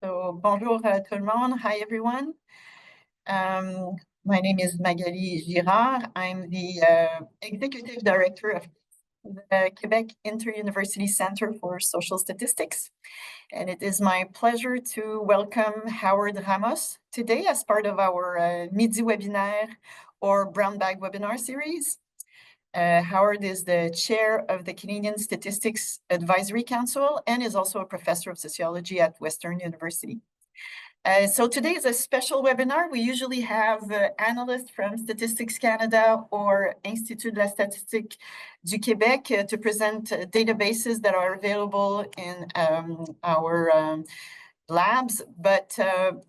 So, bonjour tout le monde. Hi, everyone. My name is Magali Girard. I'm the Executive Director of the Quebec Inter-University Centre for Social Statistics. And it is my pleasure to welcome Howard Ramos today as part of our Midi Webinaire or Brown Bag webinar series. Howard is the chair of the Canadian Statistics Advisory Council and is also a professor of sociology at Western University. So today is a special webinar. We usually have analysts from Statistics Canada or Institut de la Statistique du Québec to present databases that are available in our labs, but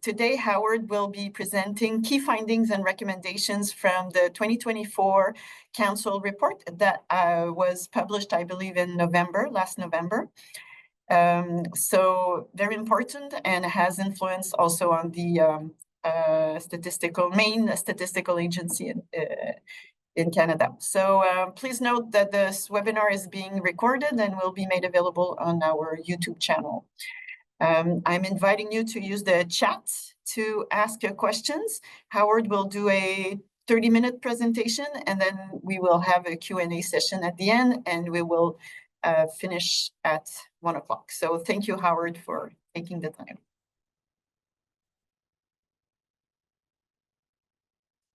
today Howard will be presenting key findings and recommendations from the 2024 Council report that was published, I believe, in last November. So very important and has influence also on the main statistical agency in Canada. So please note that this webinar is being recorded and will be made available on our YouTube channel. I'm inviting you to use the chat to ask your questions. Howard will do a 30-minute presentation, and then we will have a Q&A session at the end, and we will finish at 1 o'clock. So thank you, Howard, for taking the time.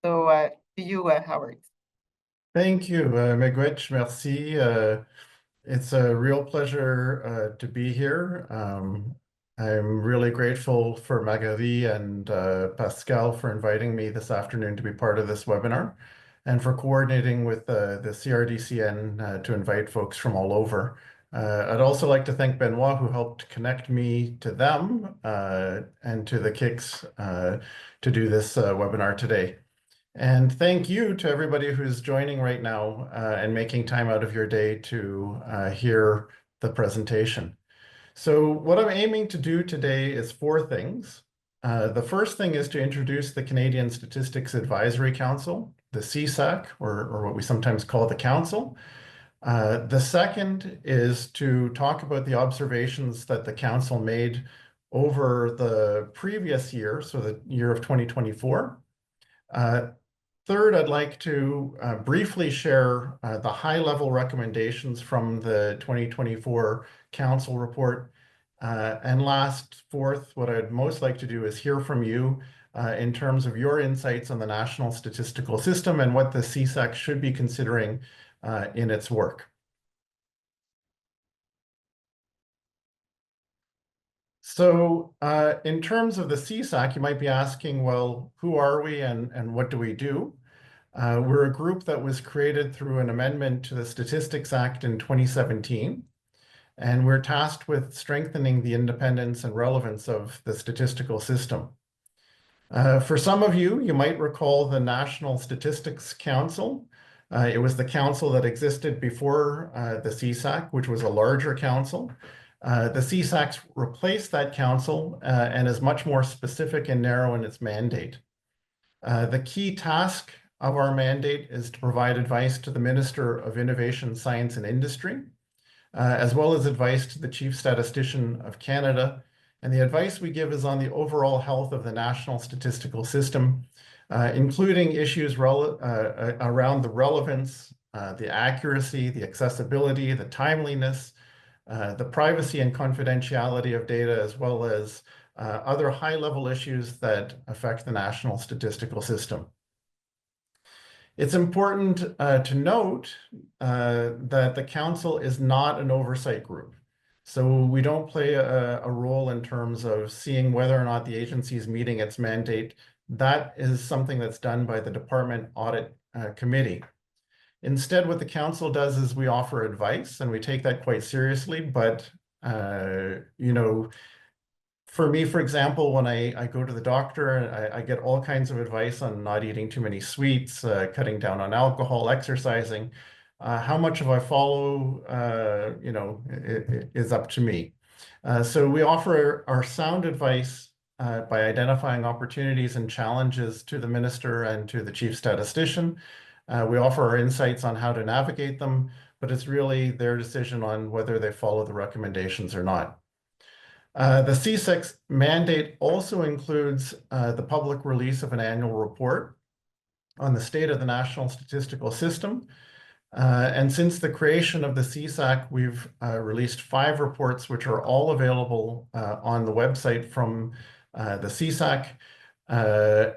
So to you, Howard. Thank you, Miigwech, merci. It's a real pleasure to be here. I'm really grateful for Magali and Pascal for inviting me this afternoon to be part of this webinar and for coordinating with the CRDCN to invite folks from all over. I'd also like to thank Benoit, who helped connect me to them and to the QICSS to do this webinar today. And thank you to everybody who's joining right now and making time out of your day to hear the presentation. So what I'm aiming to do today is 4 things. The first thing is to introduce the Canadian Statistics Advisory Council, the CSAC, or what we sometimes call the Council. The second is to talk about the observations that the Council made over the previous year, so the year of 2024. Third, I'd like to briefly share the high-level recommendations from the 2024 Council report. And fourth, what I'd most like to do is hear from you in terms of your insights on the national statistical system and what the CSAC should be considering in its work. So in terms of the CSAC, you might be asking, well, who are we and what do we do? We're a group that was created through an amendment to the Statistics Act in 2017, and we're tasked with strengthening the independence and relevance of the statistical system. For some of you, you might recall the National Statistics Council. It was the council that existed before the CSAC, which was a larger council. The CSAC replaced that council and is much more specific and narrow in its mandate. The key task of our mandate is to provide advice to the Minister of Innovation, Science and Industry, as well as advice to the Chief Statistician of Canada. And the advice we give is on the overall health of the national statistical system, including issues around the relevance, the accuracy, the accessibility, the timeliness, the privacy and confidentiality of data, as well as other high-level issues that affect the national statistical system. It's important to note that the Council is not an oversight group. So we don't play a role in terms of seeing whether or not the agency is meeting its mandate. That is something that's done by the Department Audit Committee. Instead, what the Council does is we offer advice, and we take that quite seriously. But, you know, for me, for example, when I go to the doctor, I get all kinds of advice on not eating too many sweets, cutting down on alcohol, exercising. How much of I follow, you know, is up to me. So we offer our sound advice by identifying opportunities and challenges to the minister and to the chief statistician. We offer our insights on how to navigate them, but it's really their decision on whether they follow the recommendations or not. The QICSS mandate also includes the public release of an annual report on the state of the national statistical system. And since the creation of the CSAC, we've released 5 reports, which are all available on the website from the CSAC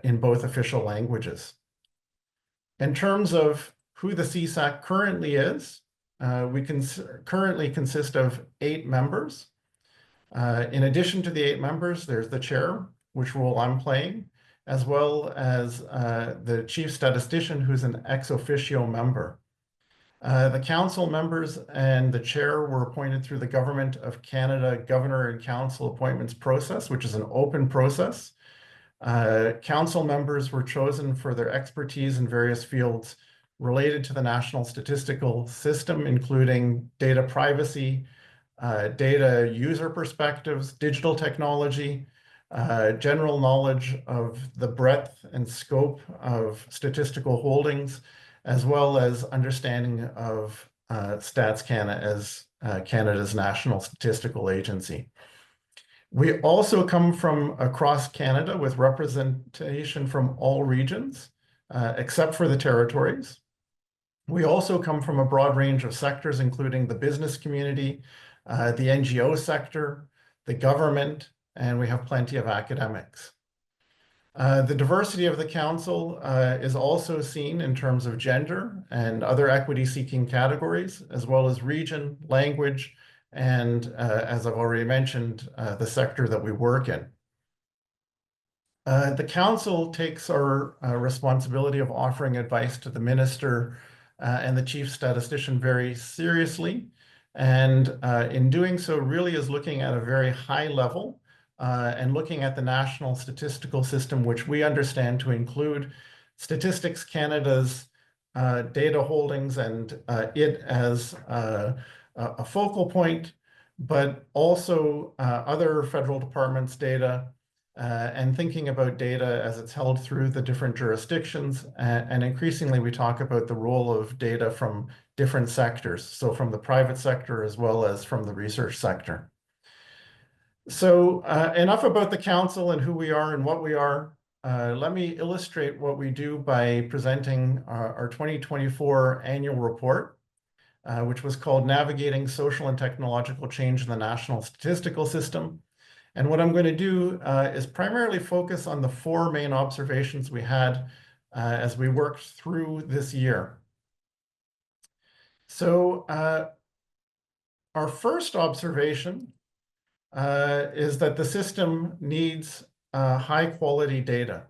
in both official languages. In terms of who the CSAC currently is, we currently consist of 8 members. In addition to the 8 members, there's the chair, which role I'm playing, as well as the chief statistician, who's an ex officio member. The council members and the chair were appointed through the Government of Canada Governor and Council appointments process, which is an open process. Council members were chosen for their expertise in various fields related to the national statistical system, including data privacy, data user perspectives, digital technology, general knowledge of the breadth and scope of statistical holdings, as well as understanding of Stats Canada as Canada's national statistical agency. We also come from across Canada with representation from all regions, except for the territories. We also come from a broad range of sectors, including the business community, the NGO sector, the government, and we have plenty of academics. The diversity of the council is also seen in terms of gender and other equity-seeking categories, as well as region, language, and as I've already mentioned, the sector that we work in. The council takes our responsibility of offering advice to the minister and the chief statistician very seriously, and in doing so really is looking at a very high level and looking at the national statistical system, which we understand to include Statistics Canada's data holdings and it as a focal point, but also other federal departments' data and thinking about data as it's held through the different jurisdictions. And increasingly, we talk about the role of data from different sectors, so from the private sector as well as from the research sector. So enough about the council and who we are and what we are. Let me illustrate what we do by presenting our 2024 annual report, which was called Navigating Social and Technological Change in the National Statistical System. And what I'm going to do is primarily focus on the 4 main observations we had as we worked through this year. So our first observation is that the system needs high quality data,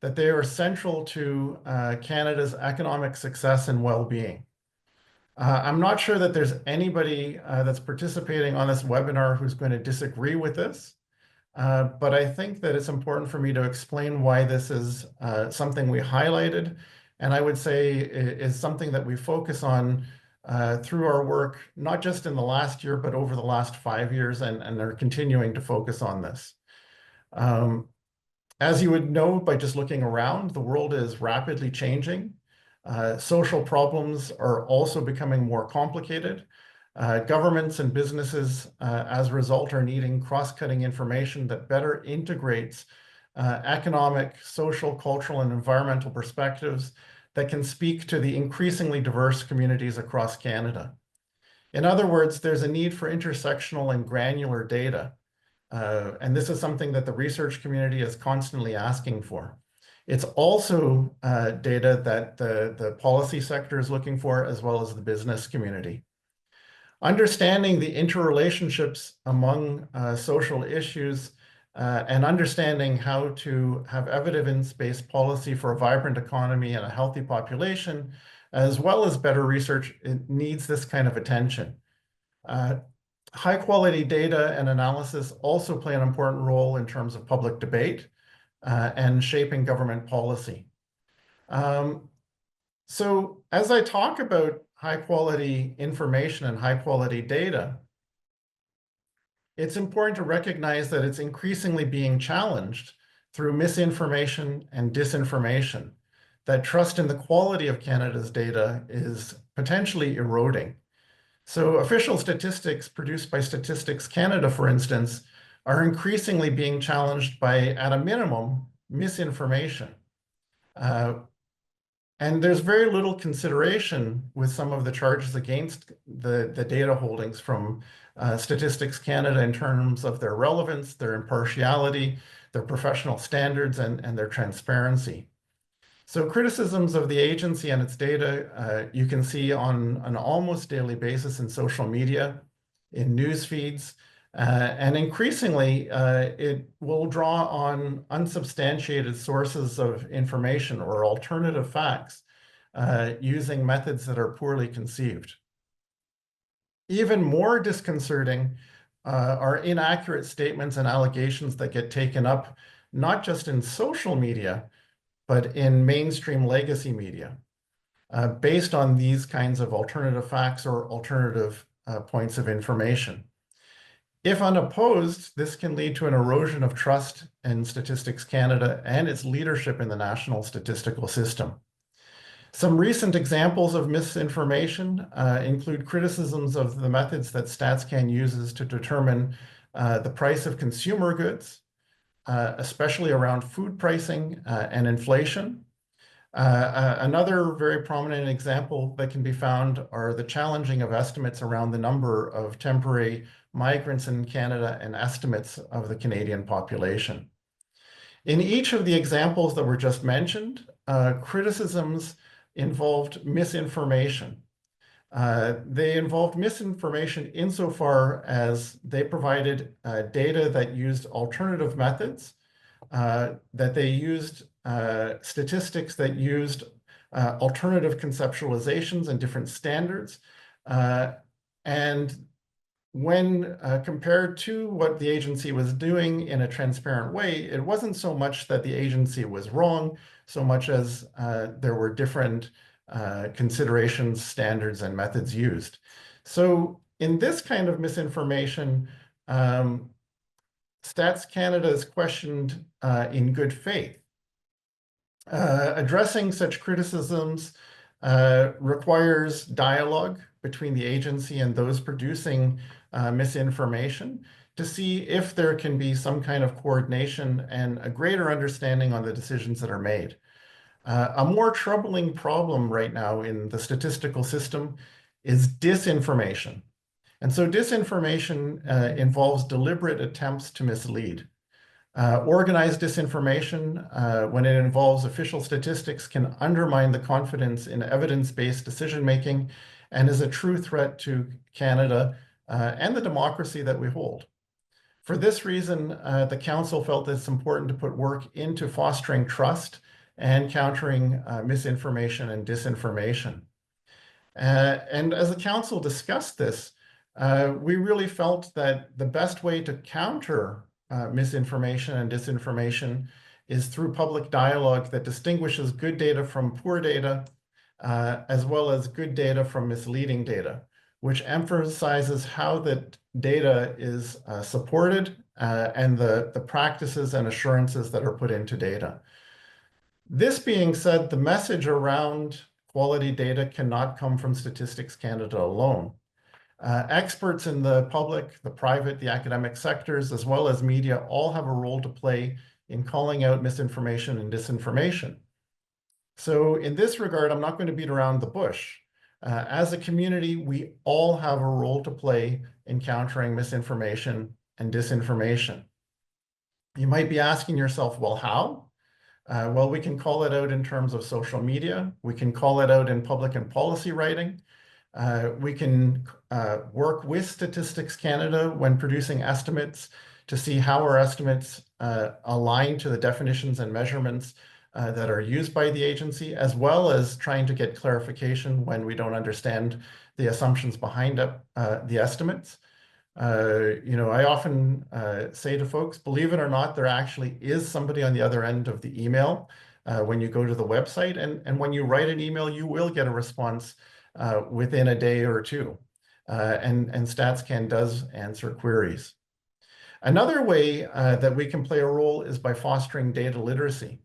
that they are central to Canada's economic success and well-being. I'm not sure that there's anybody that's participating on this webinar who's going to disagree with this, but I think that it's important for me to explain why this is something we highlighted, and I would say is something that we focus on through our work, not just in the last year, but over the last 5 years, and are continuing to focus on this. As you would know by just looking around, the world is rapidly changing. Social problems are also becoming more complicated. Governments and businesses, as a result, are needing cross-cutting information that better integrates economic, social, cultural, and environmental perspectives that can speak to the increasingly diverse communities across Canada. In other words, there's a need for intersectional and granular data. And this is something that the research community is constantly asking for. It's also data that the policy sector is looking for, as well as the business community. Understanding the interrelationships among social issues and understanding how to have evidence-based policy for a vibrant economy and a healthy population, as well as better research, it needs this kind of attention. High-quality data and analysis also play an important role in terms of public debate and shaping government policy. So as I talk about high-quality information and high-quality data, it's important to recognize that it's increasingly being challenged through misinformation and disinformation, that trust in the quality of Canada's data is potentially eroding. So official statistics produced by Statistics Canada, for instance, are increasingly being challenged by, at a minimum, misinformation. And there's very little consideration with some of the charges against the data holdings from Statistics Canada in terms of their relevance, their impartiality, their professional standards, and their transparency. So criticisms of the agency and its data you can see on an almost daily basis in social media, in news feeds, and increasingly it will draw on unsubstantiated sources of information or alternative facts using methods that are poorly conceived. Even more disconcerting are inaccurate statements and allegations that get taken up not just in social media, but in mainstream legacy media, based on these kinds of alternative facts or alternative points of information. If unopposed, this can lead to an erosion of trust in Statistics Canada and its leadership in the national statistical system. Some recent examples of misinformation include criticisms of the methods that StatsCan uses to determine the price of consumer goods, especially around food pricing and inflation. Another very prominent example that can be found are the challenging of estimates around the number of temporary migrants in Canada and estimates of the Canadian population. In each of the examples that were just mentioned, criticisms involved misinformation. They involved misinformation insofar as they provided data that used alternative methods, that they used statistics that used alternative conceptualizations and different standards. And when compared to what the agency was doing in a transparent way, it wasn't so much that the agency was wrong, so much as there were different considerations, standards, and methods used. So in this kind of misinformation, Stats Canada is questioned in good faith. Addressing such criticisms requires dialogue between the agency and those producing misinformation to see if there can be some kind of coordination and a greater understanding on the decisions that are made. A more troubling problem right now in the statistical system is disinformation. And so disinformation involves deliberate attempts to mislead. Organized disinformation, when it involves official statistics, can undermine the confidence in evidence-based decision-making and is a true threat to Canada and the democracy that we hold. For this reason, the Council felt it's important to put work into fostering trust and countering misinformation and disinformation. And as the Council discussed this, we really felt that the best way to counter misinformation and disinformation is through public dialogue that distinguishes good data from poor data, as well as good data from misleading data, which emphasizes how that data is supported and the practices and assurances that are put into data. This being said, the message around quality data cannot come from Statistics Canada alone. Experts in the public, the private, the academic sectors, as well as media, all have a role to play in calling out misinformation and disinformation. So in this regard, I'm not going to beat around the bush. As a community, we all have a role to play in countering misinformation and disinformation. You might be asking yourself, well, how? Well, we can call it out in terms of social media. We can call it out in public and policy writing. We can work with Statistics Canada when producing estimates to see how our estimates align to the definitions and measurements that are used by the agency, as well as trying to get clarification when we don't understand the assumptions behind the estimates. I often say to folks, believe it or not, there actually is somebody on the other end of the email when you go to the website. And when you write an email, you will get a response within a day or two. And StatsCan does answer queries. Another way that we can play a role is by fostering data literacy,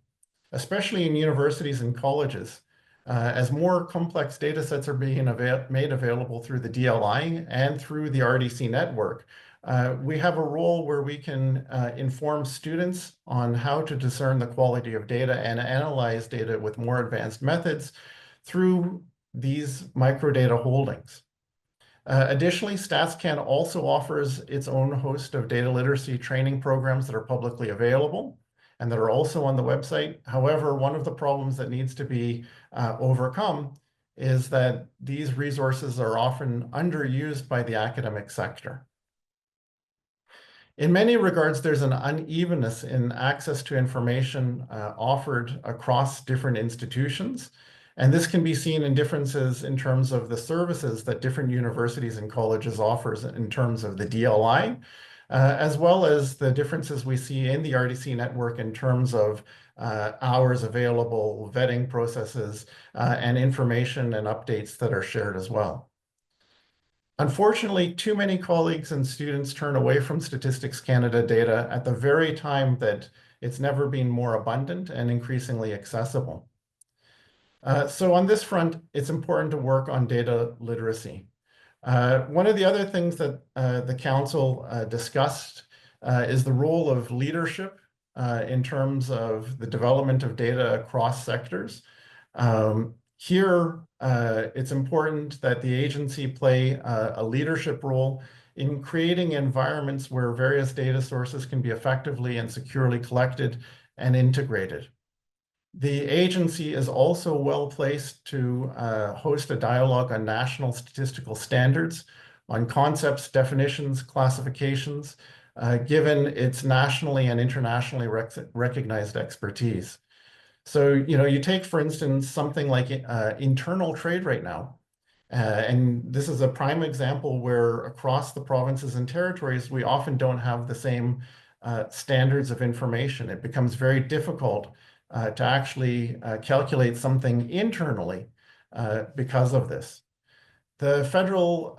especially in universities and colleges. As more complex data sets are being made available through the DLI and through the RDC network, We have a role where we can inform students on how to discern the quality of data and analyze data with more advanced methods through these microdata holdings. Additionally, StatsCan also offers its own host of data literacy training programs that are publicly available and that are also on the website. However, one of the problems that needs to be overcome is that these resources are often underused by the academic sector. In many regards, there's an unevenness in access to information offered across different institutions. And this can be seen in differences in terms of the services that different universities and colleges offers in terms of the DLI, as well as the differences we see in the RDC network in terms of hours available, vetting processes, and information and updates that are shared as well. Unfortunately, too many colleagues and students turn away from Statistics Canada data at the very time that it's never been more abundant and increasingly accessible. So on this front, it's important to work on data literacy. One of the other things that the Council discussed is the role of leadership in terms of the development of data across sectors. Here, it's important that the agency play a leadership role in creating environments where various data sources can be effectively and securely collected and integrated. The agency is also well placed to host a dialogue on national statistical standards, on concepts, definitions, classifications, given its nationally and internationally recognized expertise. So, you take, for instance, something like internal trade right now. And this is a prime example where across the provinces and territories, we often don't have the same standards of information. It becomes very difficult to actually calculate something internally because of this. The federal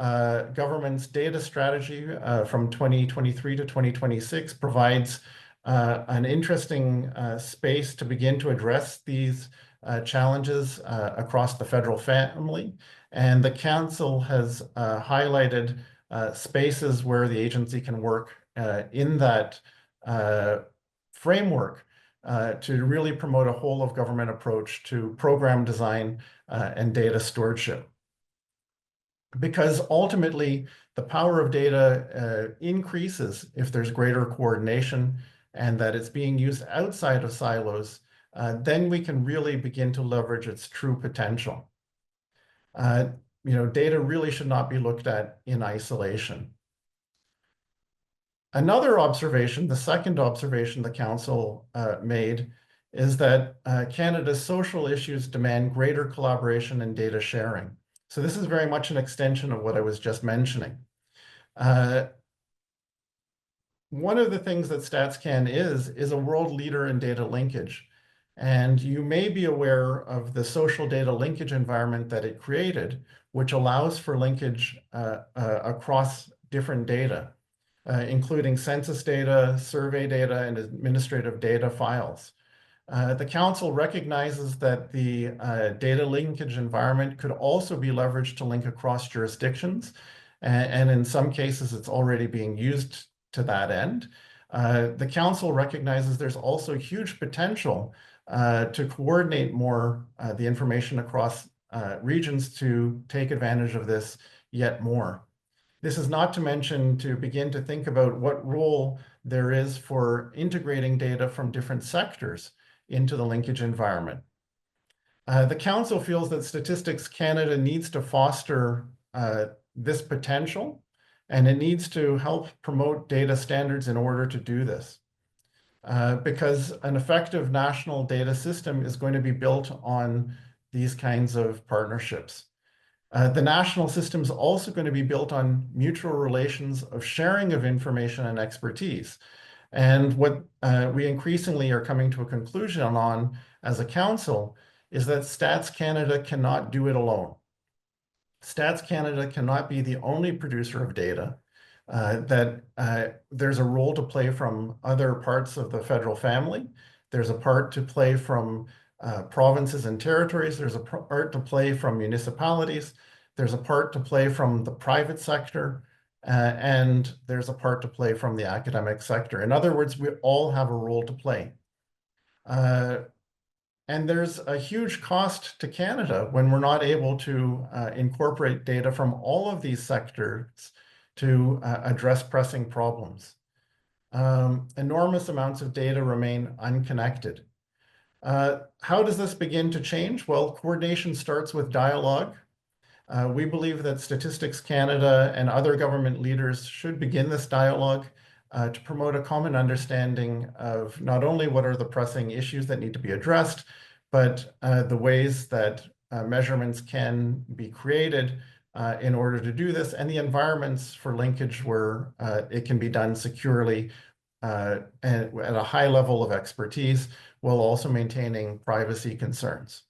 government's data strategy from 2023 to 2026 provides an interesting space to begin to address these challenges across the federal family. And the Council has highlighted spaces where the agency can work in that framework to really promote a whole of government approach to program design and data stewardship. Because ultimately, the power of data increases if there's greater coordination and that it's being used outside of silos, then we can really begin to leverage its true potential. Data really should not be looked at in isolation. Another observation, the second observation the Council made, is that Canada's social issues demand greater collaboration and data sharing. So this is very much an extension of what I was just mentioning. One of the things that StatsCan is a world leader in data linkage. And you may be aware of the social data linkage environment that it created, which allows for linkage across different data, including census data, survey data, and administrative data files. The Council recognizes that the data linkage environment could also be leveraged to link across jurisdictions, and in some cases, it's already being used to that end. The Council recognizes there's also huge potential to coordinate more the information across regions to take advantage of this yet more. This is not to mention to begin to think about what role there is for integrating data from different sectors into the linkage environment. The Council feels that Statistics Canada needs to foster this potential, and it needs to help promote data standards in order to do this. Because an effective national data system is going to be built on these kinds of partnerships. The national system is also going to be built on mutual relations of sharing of information and expertise. And what we increasingly are coming to a conclusion on as a council is that Stats Canada cannot do it alone. Stats Canada cannot be the only producer of data, that there's a role to play from other parts of the federal family. There's a part to play from provinces and territories. There's a part to play from municipalities. There's a part to play from the private sector. and there's a part to play from the academic sector. In other words, we all have a role to play. And there's a huge cost to Canada when we're not able to incorporate data from all of these sectors to address pressing problems. Enormous amounts of data remain unconnected. How does this begin to change? Well, coordination starts with dialogue. We believe that Statistics Canada and other government leaders should begin this dialogue to promote a common understanding of not only what are the pressing issues that need to be addressed, but the ways that measurements can be created in order to do this, and the environments for linkage where it can be done securely and at a high level of expertise, while also maintaining privacy concerns.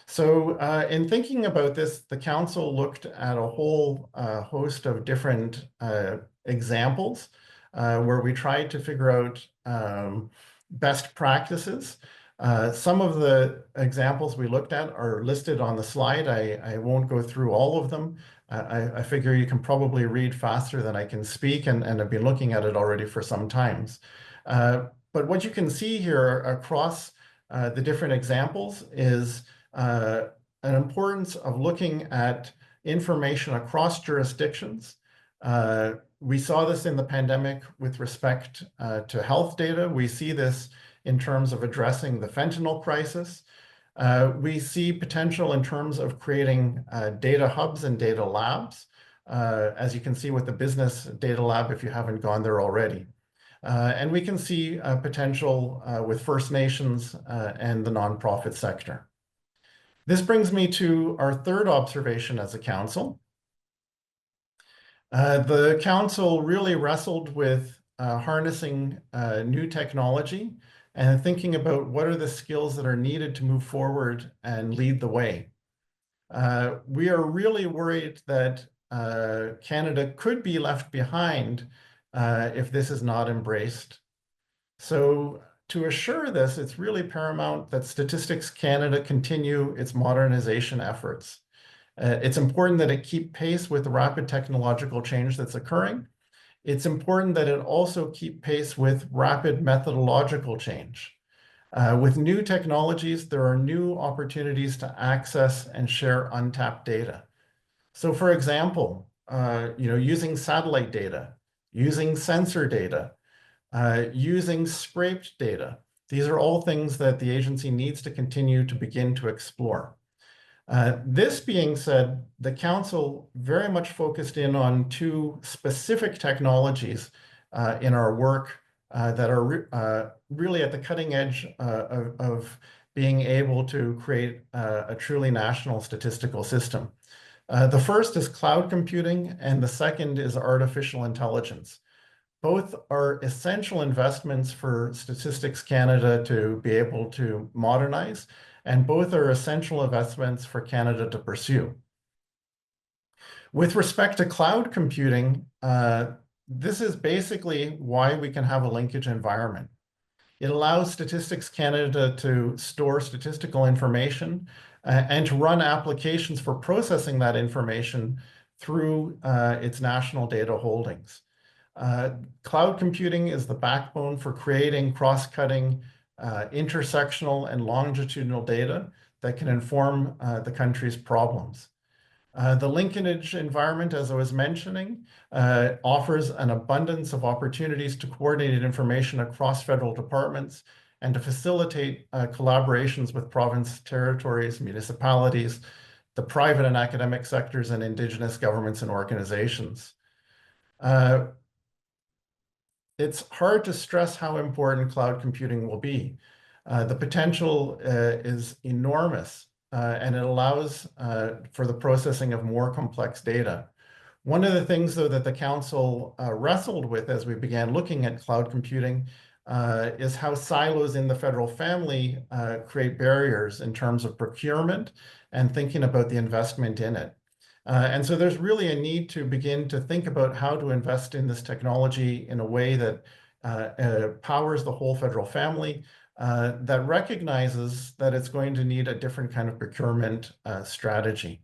So in thinking about this, the council looked at a whole host of different examples where we tried to figure out best practices. Some of the examples we looked at are listed on the slide. I won't go through all of them. I figure you can probably read faster than I can speak, and I've been looking at it already for some times. But what you can see here across the different examples is an importance of looking at information across jurisdictions. We saw this in the pandemic with respect to health data. We see this in terms of addressing the fentanyl crisis. We see potential in terms of creating data hubs and data labs, as you can see with the business data lab if you haven't gone there already. And we can see potential with First Nations and the nonprofit sector. This brings me to our third observation as a council. The council really wrestled with harnessing new technology and thinking about what are the skills that are needed to move forward and lead the way. We are really worried that Canada could be left behind if this is not embraced. So to assure this, it's really paramount that Statistics Canada continue its modernization efforts. It's important that it keep pace with the rapid technological change that's occurring. It's important that it also keep pace with rapid methodological change. With new technologies, there are new opportunities to access and share untapped data. So for example, using satellite data, using sensor data, using scraped data. These are all things that the agency needs to continue to begin to explore. This being said, the council very much focused in on two specific technologies in our work that are really at the cutting edge of being able to create a truly national statistical system. The first is cloud computing, and the second is artificial intelligence. Both are essential investments for Statistics Canada to be able to modernize, and both are essential investments for Canada to pursue. With respect to cloud computing, this is basically why we can have a linkage environment. It allows Statistics Canada to store statistical information and to run applications for processing that information through its national data holdings. Cloud computing is the backbone for creating cross-cutting, intersectional and longitudinal data that can inform the country's problems. The linkage environment, as I was mentioning, offers an abundance of opportunities to coordinate information across federal departments and to facilitate collaborations with province, territories, municipalities, the private and academic sectors, and Indigenous governments and organizations. It's hard to stress how important cloud computing will be. The potential is enormous, and it allows for the processing of more complex data. One of the things, though, that the council wrestled with as we began looking at cloud computing is how silos in the federal family create barriers in terms of procurement and thinking about the investment in it. And so there's really a need to begin to think about how to invest in this technology in a way that powers the whole federal family, that recognizes that it's going to need a different kind of procurement strategy.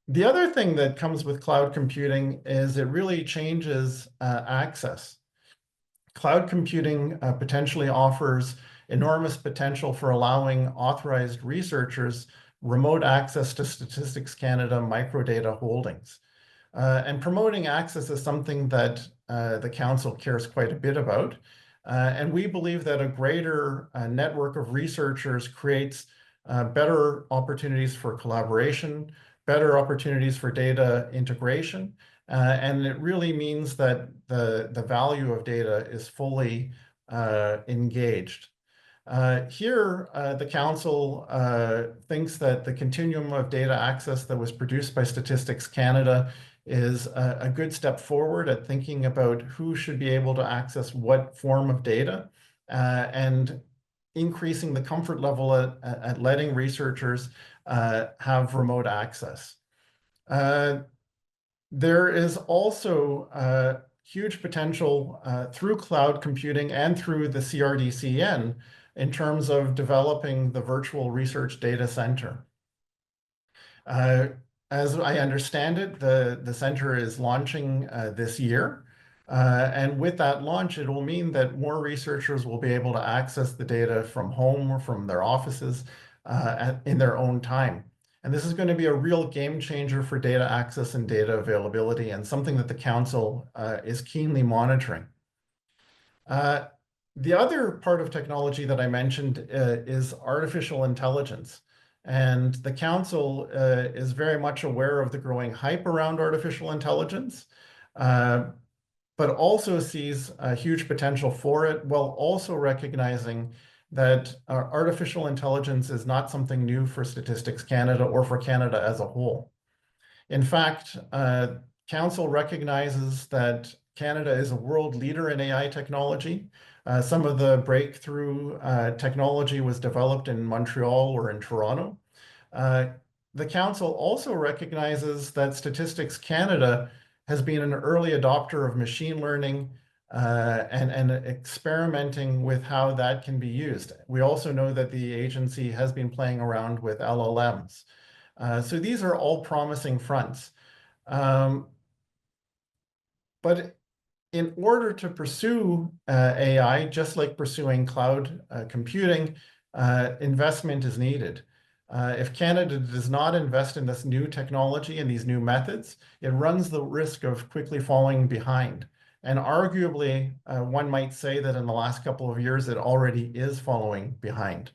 The other thing that comes with cloud computing is it really changes access. Cloud computing potentially offers enormous potential for allowing authorized researchers remote access to Statistics Canada microdata holdings. And promoting access is something that the Council cares quite a bit about. And we believe that a greater network of researchers creates better opportunities for collaboration, better opportunities for data integration, and it really means that the value of data is fully engaged. Here, the Council thinks that the continuum of data access that was produced by Statistics Canada is a good step forward at thinking about who should be able to access what form of data and increasing the comfort level at letting researchers have remote access. There is also huge potential through cloud computing and through the CRDCN in terms of developing the virtual research data center. As I understand it, the center is launching this year. And with that launch, it will mean that more researchers will be able to access the data from home or from their offices in their own time. And this is going to be a real game changer for data access and data availability, and something that the Council is keenly monitoring. The other part of technology that I mentioned is artificial intelligence. And the Council is very much aware of the growing hype around artificial intelligence, but also sees a huge potential for it, while also recognizing that artificial intelligence is not something new for Statistics Canada or for Canada as a whole. In fact, Council recognizes that Canada is a world leader in AI technology. Some of the breakthrough technology was developed in Montreal or in Toronto. The Council also recognizes that Statistics Canada has been an early adopter of machine learning and experimenting with how that can be used. We also know that the agency has been playing around with LLMs. So these are all promising fronts. But in order to pursue AI, just like pursuing cloud computing, investment is needed. If Canada does not invest in this new technology and these new methods, it runs the risk of quickly falling behind. And arguably, one might say that in the last couple of years, it already is following behind.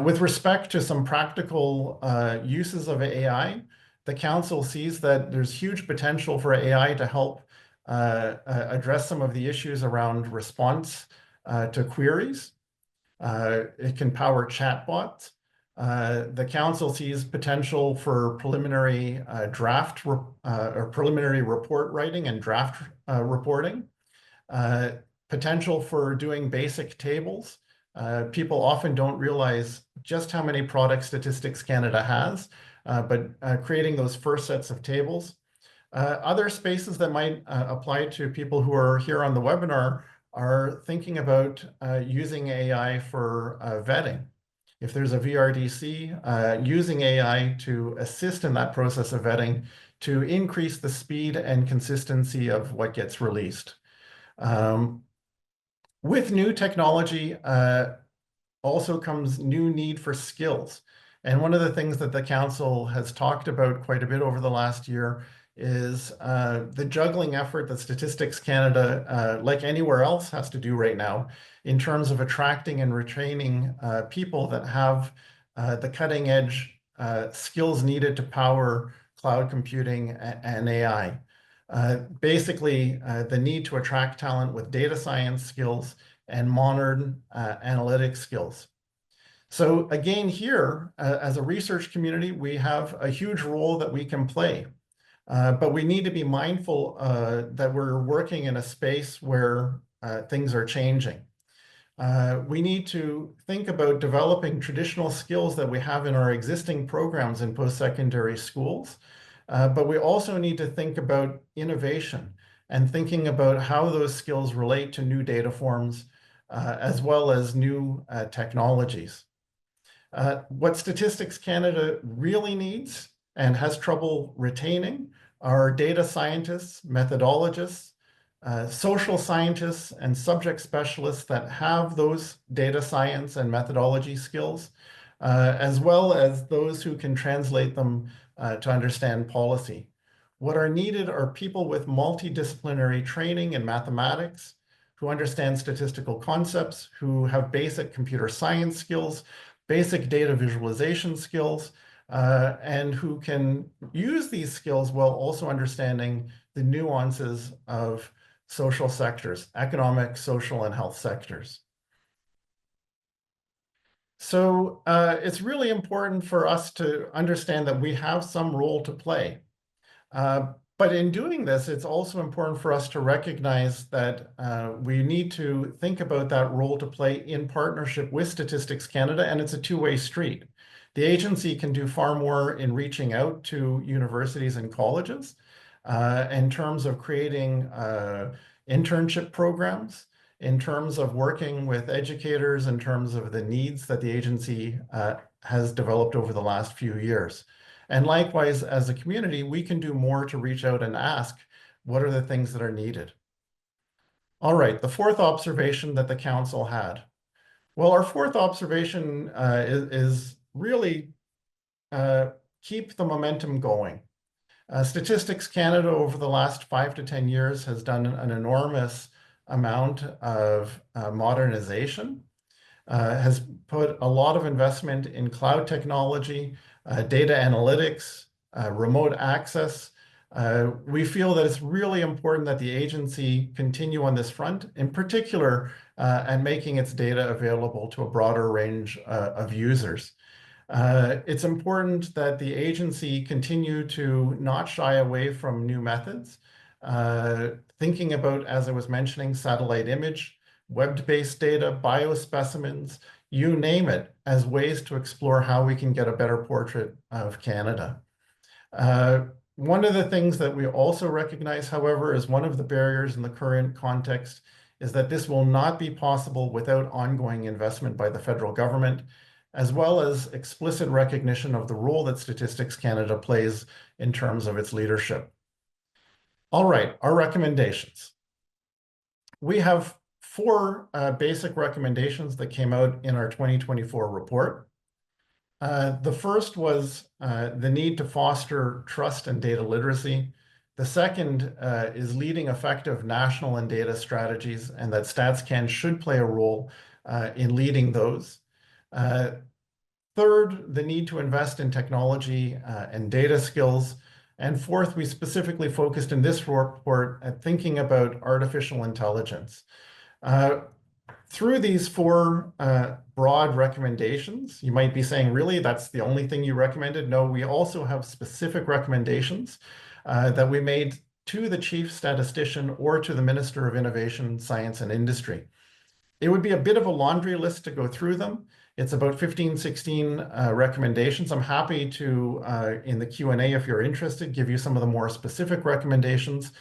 With respect to some practical uses of AI, the Council sees that there's huge potential for AI to help address some of the issues around response to queries. It can power chatbots. The Council sees potential for preliminary draft or preliminary report writing and draft reporting. Potential for doing basic tables. People often don't realize just how many products Statistics Canada has, but creating those first sets of tables. Other spaces that might apply to people who are here on the webinar are thinking about using AI for vetting. If there's a VRDC, using AI to assist in that process of vetting to increase the speed and consistency of what gets released. With new technology also comes new need for skills. And one of the things that the Council has talked about quite a bit over the last year is the juggling effort that Statistics Canada, like anywhere else, has to do right now in terms of attracting and retaining people that have the cutting edge skills needed to power cloud computing and AI. Basically, the need to attract talent with data science skills and modern analytics skills. So again, here, as a research community, we have a huge role that we can play. But we need to be mindful that we're working in a space where things are changing. We need to think about developing traditional skills that we have in our existing programs in post-secondary schools. But we also need to think about innovation and thinking about how those skills relate to new data forms as well as new technologies. What Statistics Canada really needs and has trouble retaining are data scientists, methodologists, social scientists, and subject specialists that have those data science and methodology skills, as well as those who can translate them to understand policy. What are needed are people with multidisciplinary training in mathematics, who understand statistical concepts, who have basic computer science skills, basic data visualization skills, and who can use these skills while also understanding the nuances of social sectors, economic, social, and health sectors. So it's really important for us to understand that we have some role to play. But in doing this, it's also important for us to recognize that we need to think about that role to play in partnership with Statistics Canada, and it's a two-way street. The agency can do far more in reaching out to universities and colleges in terms of creating internship programs, in terms of working with educators, in terms of the needs that the agency has developed over the last few years. And likewise, as a community, we can do more to reach out and ask, what are the things that are needed? All right, the fourth observation that the council had. Well, our fourth observation is really keep the momentum going. Statistics Canada over the last 5 to 10 years has done an enormous amount of modernization, has put a lot of investment in cloud technology, data analytics, remote access. We feel that it's really important that the agency continue on this front, in particular, and making its data available to a broader range of users. It's important that the agency continue to not shy away from new methods, thinking about, as I was mentioning, satellite image, web-based data, biospecimens, you name it, as ways to explore how we can get a better portrait of Canada. One of the things that we also recognize, however, is one of the barriers in the current context is that this will not be possible without ongoing investment by the federal government, as well as explicit recognition of the role that Statistics Canada plays in terms of its leadership. All right, our recommendations. We have 4 basic recommendations that came out in our 2024 report. The first was the need to foster trust and data literacy. The second is leading effective national and data strategies, and that StatsCan should play a role in leading those. Third, the need to invest in technology and data skills. And fourth, we specifically focused in this report at thinking about artificial intelligence. Through these 4 broad recommendations, you might be saying, really, that's the only thing you recommended? No, we also have specific recommendations that we made to the Chief Statistician or to the Minister of Innovation, Science and Industry. It would be a bit of a laundry list to go through them. It's about 15, 16 recommendations. I'm happy to, in the Q&A, if you're interested, give you some of the more specific recommendations.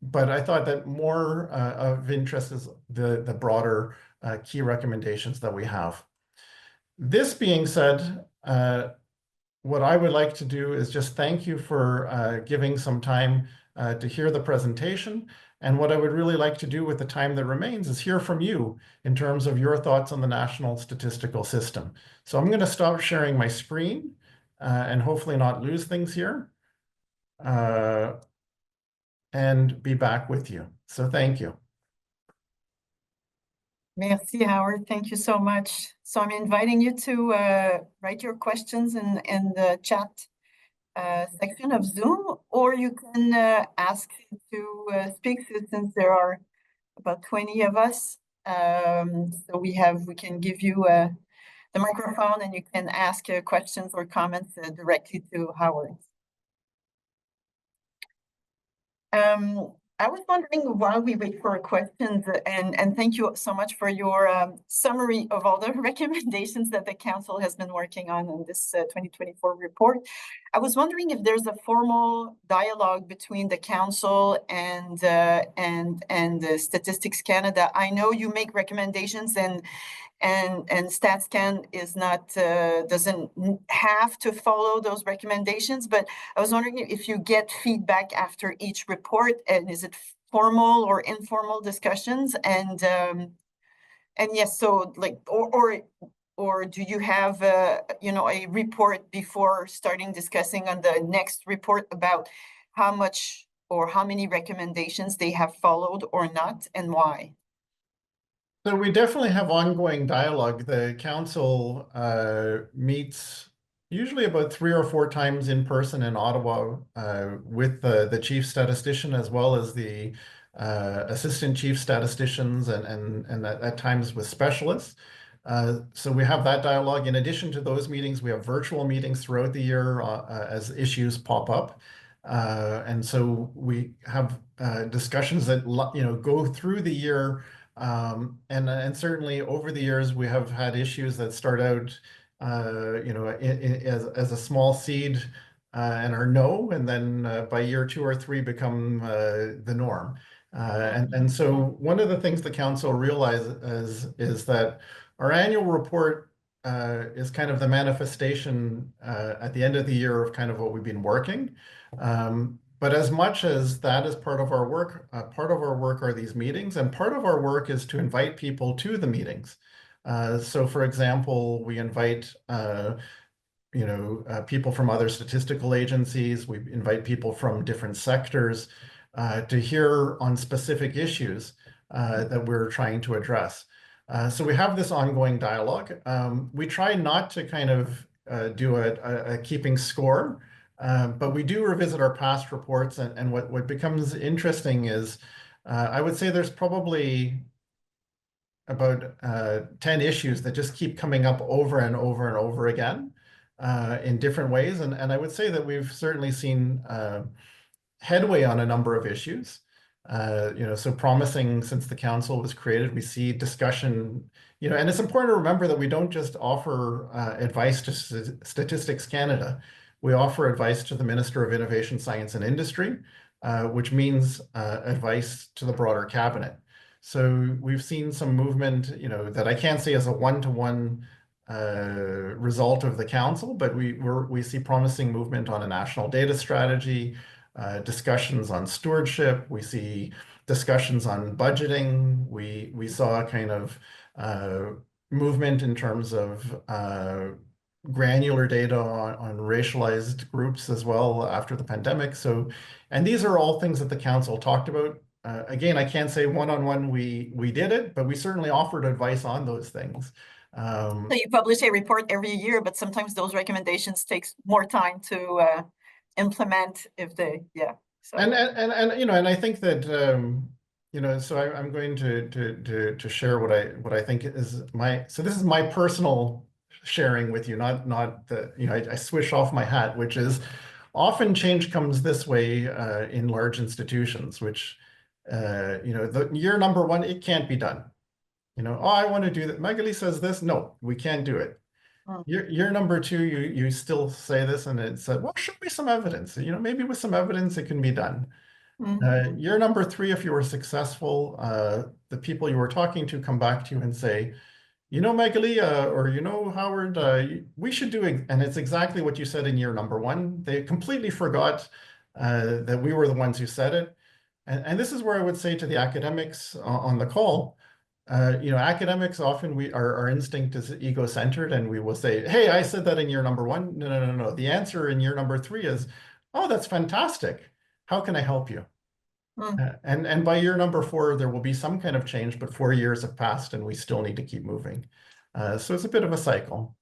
But I thought that more of interest is the broader key recommendations that we have. This being said, what I would like to do is just thank you for giving some time to hear the presentation. And what I would really like to do with the time that remains is hear from you in terms of your thoughts on the national statistical system. So I'm going to stop sharing my screen and hopefully not lose things here and be back with you. So thank you. Merci, Howard. Thank you so much. So I'm inviting you to write your questions in the chat section of Zoom, or you can ask to speak since there are about 20 of us. So we can give you the microphone and you can ask questions or comments directly to Howard. I was wondering while we wait for questions, and thank you so much for your summary of all the recommendations that the council has been working on in this 2024 report. I was wondering if there's a formal dialogue between the council and Statistics Canada. I know you make recommendations and StatsCan is not doesn't have to follow those recommendations. But I was wondering if you get feedback after each report, and is it formal or informal discussions? And yes, so like, or do you have a report before starting discussing on the next report about how much or how many recommendations they have followed or not, and why? So we definitely have ongoing dialogue. The council meets usually about 3 or 4 times in person in Ottawa with the chief statistician, as well as the assistant chief statisticians, and at times with specialists. So we have that dialogue. In addition to those meetings, we have virtual meetings throughout the year as issues pop up. And so we have discussions that go through the year. And certainly over the years, we have had issues that start out, as a small seed and are no, and then by year 2 or 3 become the norm. And so one of the things the council realizes is that our annual report is kind of the manifestation at the end of the year of kind of what we've been working. But as much as that is part of our work are these meetings, and part of our work is to invite people to the meetings. So for example, we invite people from other statistical agencies, we invite people from different sectors to hear on specific issues that we're trying to address. So we have this ongoing dialogue. We try not to kind of do a keeping score. But we do revisit our past reports, and what becomes interesting is I would say there's probably about 10 issues that just keep coming up over and over and over again in different ways. And I would say that we've certainly seen headway on a number of issues. So promising since the council was created, we see discussion, and it's important to remember that we don't just offer advice to Statistics Canada. We offer advice to the Minister of Innovation, Science and Industry, which means advice to the broader cabinet. So we've seen some movement, that I can't say as a one-to-one result of the council, but we see promising movement on a national data strategy, discussions on stewardship. We see discussions on budgeting. We saw a kind of movement in terms of granular data on racialized groups as well after the pandemic. So, and these are all things that the council talked about. Again, I can't say one-on-one we did it, but we certainly offered advice on those things. So you publish a report every year, but sometimes those recommendations takes more time to implement if they, yeah. So. And I think that so I'm going to share what I think is so this is my personal sharing with you, not the, I swish off my hat, which is often change comes this way in large institutions, which the year number 1, it can't be done. Oh, I want to do that. Magali says this. No, we can't do it. Year number 2, you still say this, and it's well, show me some evidence. Maybe with some evidence it can be done. Year number 3, if you were successful, the people you were talking to come back to you and say, Magali, or Howard, we should do it. And it's exactly what you said in year number 1. They completely forgot that we were the ones who said it. And this is where I would say to the academics on the call, academics often our instinct is ego-centered, and we will say, hey, I said that in year number 1. No. The answer in year number 3 is, oh, that's fantastic. How can I help you? And by year number 4, there will be some kind of change, but 4 years have passed and we still need to keep moving. So it's a bit of a cycle.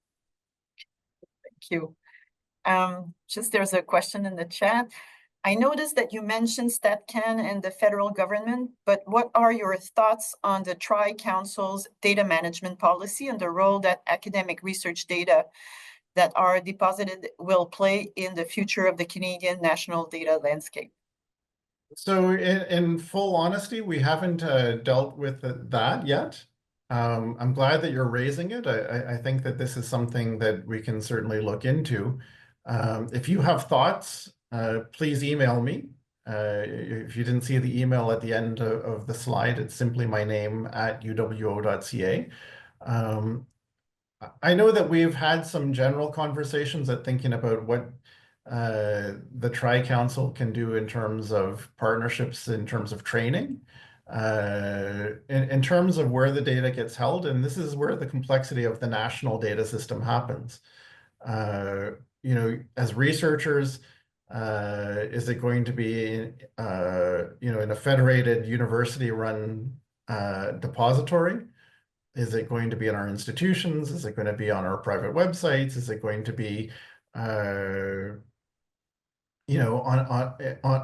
Thank you. There's a question in the chat. I noticed that you mentioned StatCan and the federal government, but what are your thoughts on the Tri-Council's data management policy and the role that academic research data that are deposited will play in the future of the Canadian national data landscape? So in full honesty, we haven't dealt with that yet. I'm glad that you're raising it. I think that this is something that we can certainly look into. If you have thoughts, please email me. If you didn't see the email at the end of the slide, it's simply my name @uwo.ca. I know that we've had some general conversations at thinking about what the Tri-Council can do in terms of partnerships, in terms of training, in terms of where the data gets held. And this is where the complexity of the national data system happens. You know, as researchers, is it going to be, you know, in a federated university-run depository? Is it going to be in our institutions? Is it going to be on our private websites? Is it going to be, you know,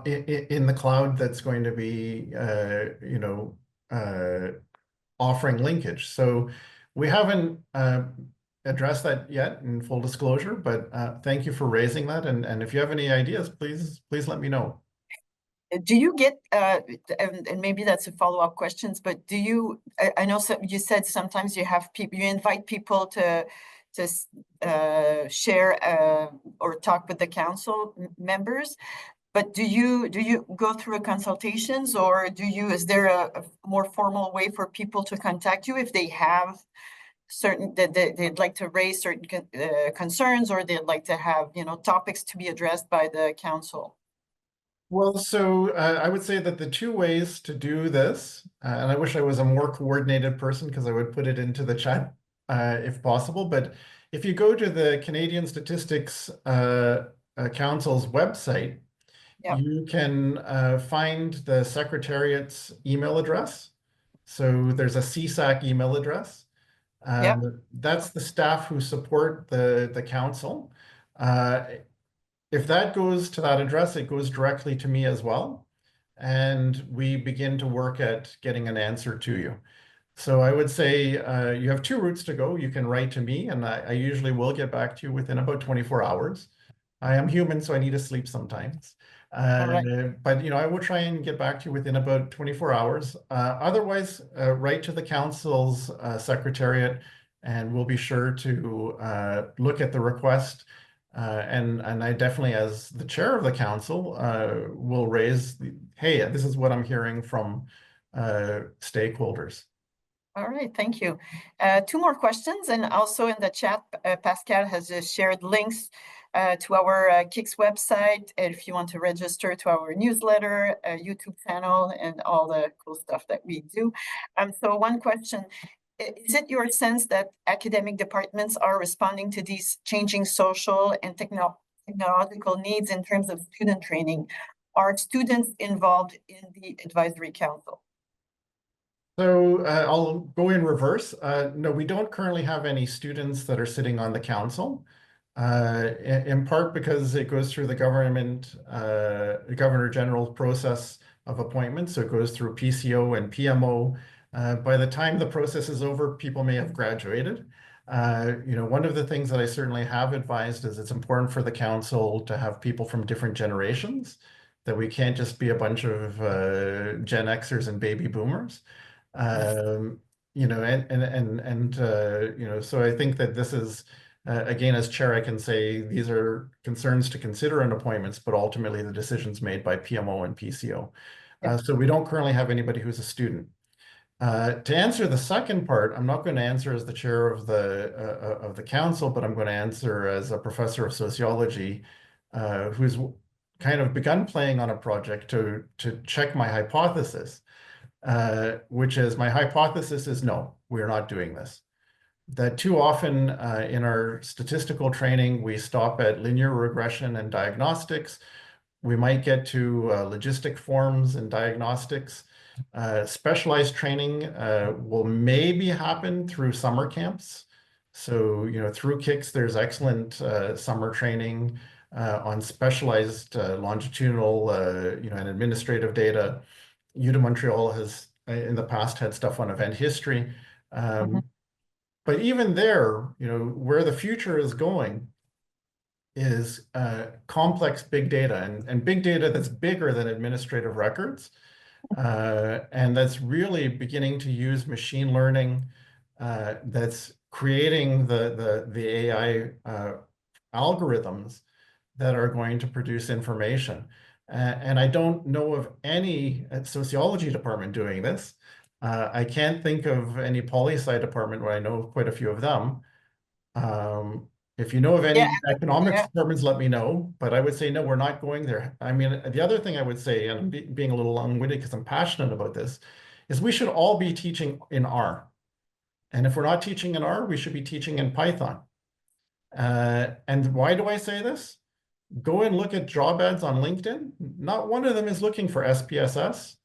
in the cloud that's going to be, you know, offering linkage? So we haven't addressed that yet in full disclosure, but thank you for raising that. And if you have any ideas, please let me know. Do you get, and maybe that's a follow-up questions, but do you, I know you said sometimes you have people, you invite people to share or talk with the council members, but do you go through consultations, or is there a more formal way for people to contact you if they have certain, that they'd like to raise certain concerns, or they'd like to have, you know, topics to be addressed by the council? Well, so I would say that the two ways to do this, and I wish I was a more coordinated person because I would put it into the chat if possible, but if you go to the Canadian Statistics Council's website, Yep. you can find the Secretariat's email address. So there's a CSAC email address. Yep. That's the staff who support the council. If that goes to that address, it goes directly to me as well. And we begin to work at getting an answer to you. So I would say you have two routes to go. You can write to me, and I usually will get back to you within about 24 hours. I am human, so I need to sleep sometimes. All right. But you know, I will try and get back to you within about 24 hours. Otherwise, write to the council's secretariat, and we'll be sure to look at the request. And I definitely, as the chair of the council, will raise hey, this is what I'm hearing from stakeholders. All right, thank you. Two more questions, and also in the chat, Pascal has just shared links to our QICSS website if you want to register to our newsletter, YouTube channel, and all the cool stuff that we do. So one question, is it your sense that academic departments are responding to these changing social and technological needs in terms of student training? Are students involved in the advisory council? So I'll go in reverse. No, we don't currently have any students that are sitting on the council, in part because it goes through the Governor General's process of appointment. So it goes through PCO and PMO. By the time the process is over, people may have graduated. You know, one of the things that I certainly have advised is it's important for the council to have people from different generations, that we can't just be a bunch of Gen Xers and baby boomers. You know, you know, so I think that this is, again, as chair, I can say these are concerns to consider in appointments, but ultimately the decision's made by PMO and PCO. So we don't currently have anybody who's a student. To answer the second part, I'm not going to answer as the chair of the council, but I'm going to answer as a professor of sociology, who's kind of begun playing on a project to check my hypothesis. Which is, my hypothesis is no, we're not doing this. That too often in our statistical training, we stop at linear regression and diagnostics. We might get to logistic forms and diagnostics. Specialized training will maybe happen through summer camps. So, you know, through QICSS, there's excellent summer training on specialized longitudinal, you know, and administrative data. UW Montreal has in the past had stuff on event history. But even there, you know, where the future is going is complex big data and big data that's bigger than administrative records. And that's really beginning to use machine learning, that's creating the AI algorithms that are going to produce information. And I don't know of any sociology department doing this. I can't think of any poli-sci department where I know quite a few of them. If you know of any economics departments, let me know. But I would say, no, we're not going there. I mean, the other thing I would say, and I'm being a little long-winded because I'm passionate about this, is we should all be teaching in R. And if we're not teaching in R, we should be teaching in Python. And why do I say this? Go and look at job ads on LinkedIn. Not one of them is looking for SPSS.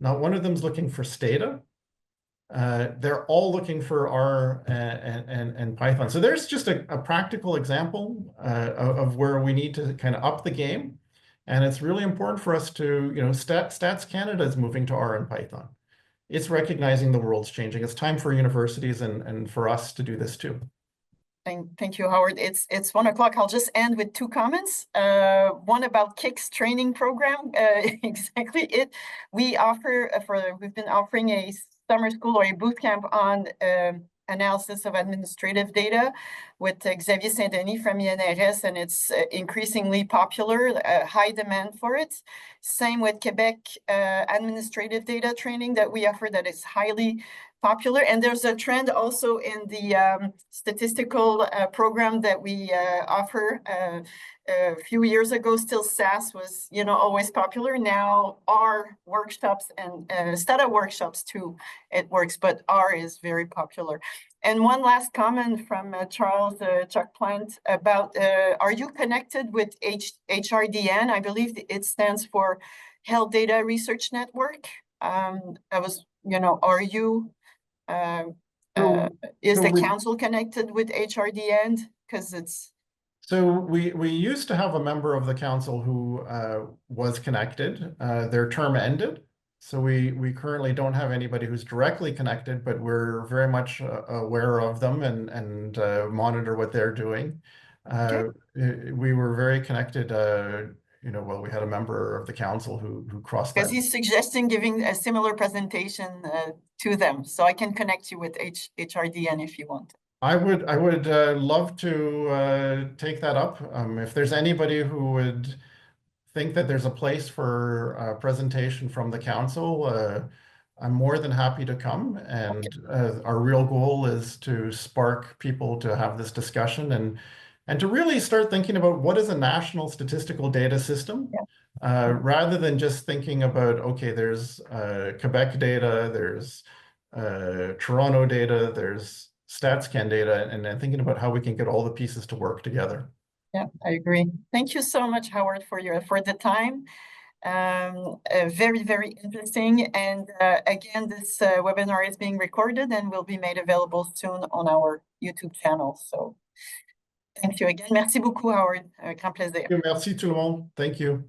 Not one of them is looking for Stata. They're all looking for R and Python. So there's just a practical example of where we need to kind of up the game. And it's really important for us to, Stats Canada is moving to R and Python. It's recognizing the world's changing. It's time for universities and for us to do this too. Thank you, Howard. It's 1 o'clock. I'll just end with 2 comments. One about QICSS training program. Exactly it. We've been offering a summer school or a boot camp on analysis of administrative data with Xavier Saint-Denis from INRS, and it's increasingly popular, high demand for it. Same with Quebec administrative data training that we offer that is highly popular. And there's a trend also in the statistical program that we offer. A few years ago, still SAS was, always popular. Now R workshops and Stata workshops too, it works, but R is very popular. And one last comment from Charles Chuck Plant about, are you connected with HRDN? I believe it stands for Health Data Research Network. Are you, is the council connected with HRDN? Because it's... So we used to have a member of the council who was connected. Their term ended. So we currently don't have anybody who's directly connected, but we're very much aware of them and monitor what they're doing. Okay. We were very connected, we had a member of the council who crossed that. Because he's suggesting giving a similar presentation to them. So I can connect you with HRDN if you want. I would love to take that up. If there's anybody who would think that there's a place for a presentation from the council, I'm more than happy to come. And our real goal is to spark people to have this discussion and to really start thinking about what is a national statistical data system, rather than just thinking about, okay, there's Quebec data, there's Toronto data, there's StatsCan data, and then thinking about how we can get all the pieces to work together. Yeah, I agree. Thank you so much, Howard, for the time. Very, very interesting. And again, this webinar is being recorded and will be made available soon on our YouTube channel. So thank you again. Merci beaucoup, Howard. Un grand plaisir. Merci tout le monde. Thank you.